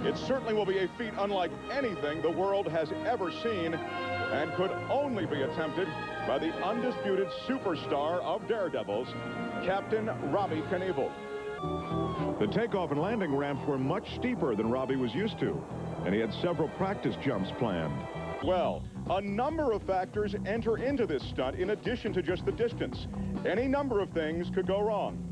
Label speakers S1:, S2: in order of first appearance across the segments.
S1: It certainly will be a feat unlike anything the world has ever seen, and could only be attempted by the undisputed superstar of daredevils, Captain Robbie Knievel. The takeoff and landing ramps were much steeper than Robbie was used to, and he had several practice jumps planned. Well, a number of factors enter into this stunt in addition to just the distance. Any number of things could go wrong.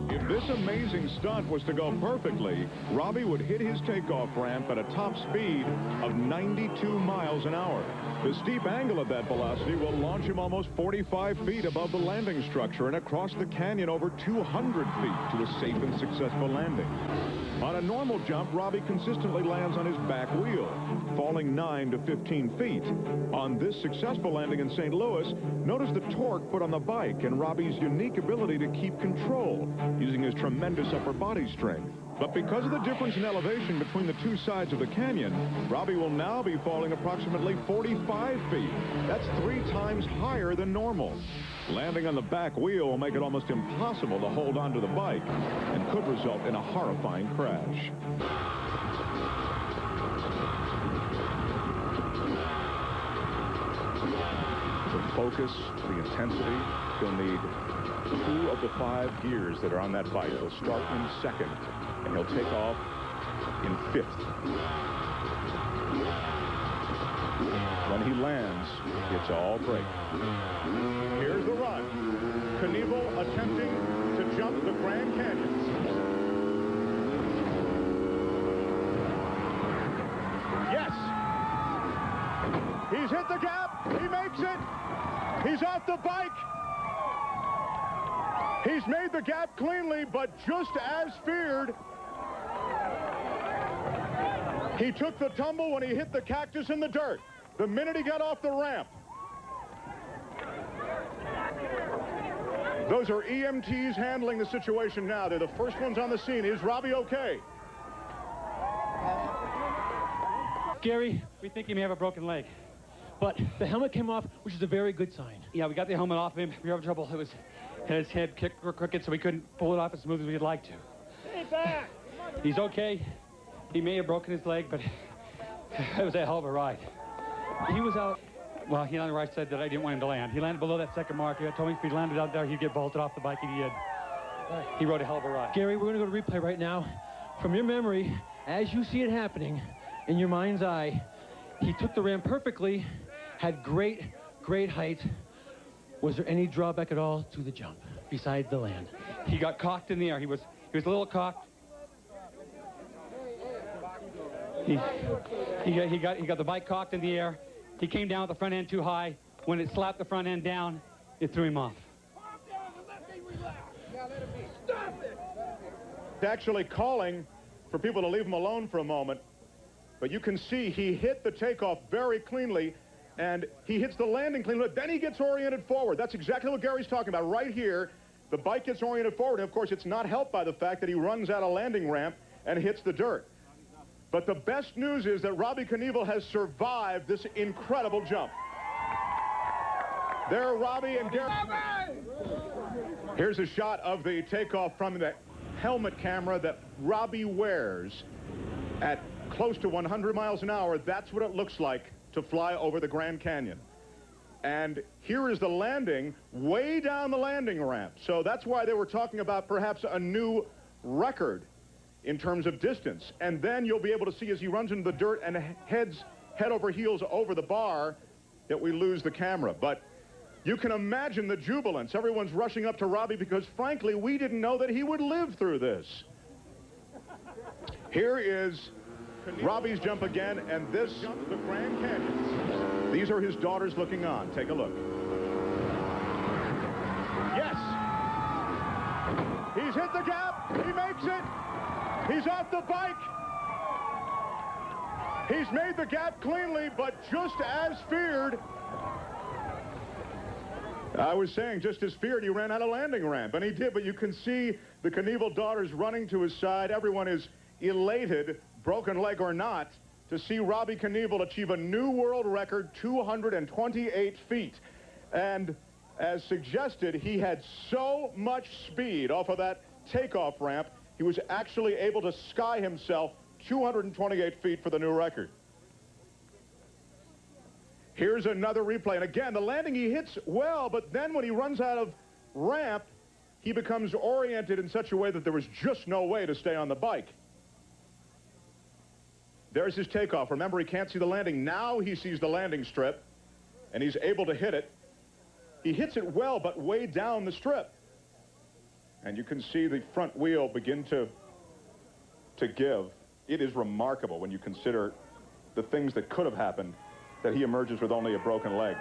S1: If this amazing stunt was to go perfectly, Robbie would hit his takeoff ramp at a top speed of 92 miles an hour. The steep angle of that velocity will launch him almost 45 feet above the landing structure and across the canyon over 200 feet to a safe and successful landing. On a normal jump, Robbie consistently lands on his back wheel, falling 9 to 15 feet. On this successful landing in St. Louis, notice the torque put on the bike and Robbie's unique ability to keep control, using his tremendous upper body strength. But because of the difference in elevation between the two sides of the canyon, Robbie will now be falling approximately 45 feet. That's 3 times higher than normal. Landing on the back wheel will make it almost impossible to hold onto the bike and could result in a horrifying crash. The focus, the intensity, he'll need 2 of the 5 gears that are on that bike. He'll start in 2nd, and he'll take off in 5th. When he lands, it's all brake. Here's the run. Knievel attempting to jump the Grand Canyon. Yes! He's hit the gap. He makes it. He's off the bike. He's made the gap cleanly, but just as feared, he took the tumble when he hit the cactus in the dirt. The minute he got off the ramp. Those are EMTs handling the situation now. They're the first ones on the scene. Is Robbie okay?
S2: Gary, we think he may have a broken leg. But the helmet came off, which is a very good sign. Yeah, we got the helmet off him. We were having trouble. It was his head kicked crooked, so we couldn't pull it off as smooth as we'd like to. Stay back. He's okay. He may have broken his leg, but it was a hell of a ride. He was out. Well, he on the right said that I didn't want him to land. He landed below that 2nd mark. He told me if he landed out there, he'd get vaulted off the bike, and he did. He rode a hell of a ride. Gary, we're going to go to replay right now. From your memory, as you see it happening, in your mind's eye, he took the ramp perfectly, had great height. Was there any drawback at all to the jump, besides the land? He got cocked in the air. He was a little cocked. He got the bike cocked in the air. He came down with the front end too high. When it slapped the front end down, it threw him off.
S1: Actually calling for people to leave him alone for a moment, but you can see he hit the takeoff very cleanly, and he hits the landing cleanly, but then he gets oriented forward. That's exactly what Gary's talking about. Right here, the bike gets oriented forward, and of course it's not helped by the fact that he runs out a landing ramp and hits the dirt. But the best news is that Robbie Knievel has survived this incredible jump. There are Robbie and Gary. Here's a shot of the takeoff from the helmet camera that Robbie wears at close to 100 miles an hour. That's what it looks like to fly over the Grand Canyon. And here is the landing way down the landing ramp. So that's why they were talking about perhaps a new record in terms of distance. And then you'll be able to see as he runs into the dirt and heads head over heels over the bar that we lose the camera. But you can imagine the jubilance. Everyone's rushing up to Robbie because, frankly, we didn't know that he would live through this. Here is Robbie's jump again, and this the Grand Canyon. These are his daughters looking on. Take a look. Yes! He's hit the gap. He makes it. He's off the bike. He's made the gap cleanly, but just as feared. I was saying, just as feared, he ran out of landing ramp, and he did, but you can see the Knievel daughters running to his side. Everyone is elated, broken leg or not, to see Robbie Knievel achieve a new world record, 228 feet. And as suggested, he had so much speed off of that takeoff ramp, he was actually able to sky himself 228 feet for the new record. Here's another replay. And again, the landing he hits well, but then when he runs out of ramp, he becomes oriented in such a way that there was just no way to stay on the bike. There's his takeoff. Remember, he can't see the landing. Now he sees the landing strip, and he's able to hit it. He hits it well, but way down the strip. And you can see the front wheel begin to give. It is remarkable when you consider the things that could have happened, that he emerges with only a broken leg.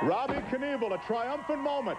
S1: Robbie Knievel, a triumphant moment.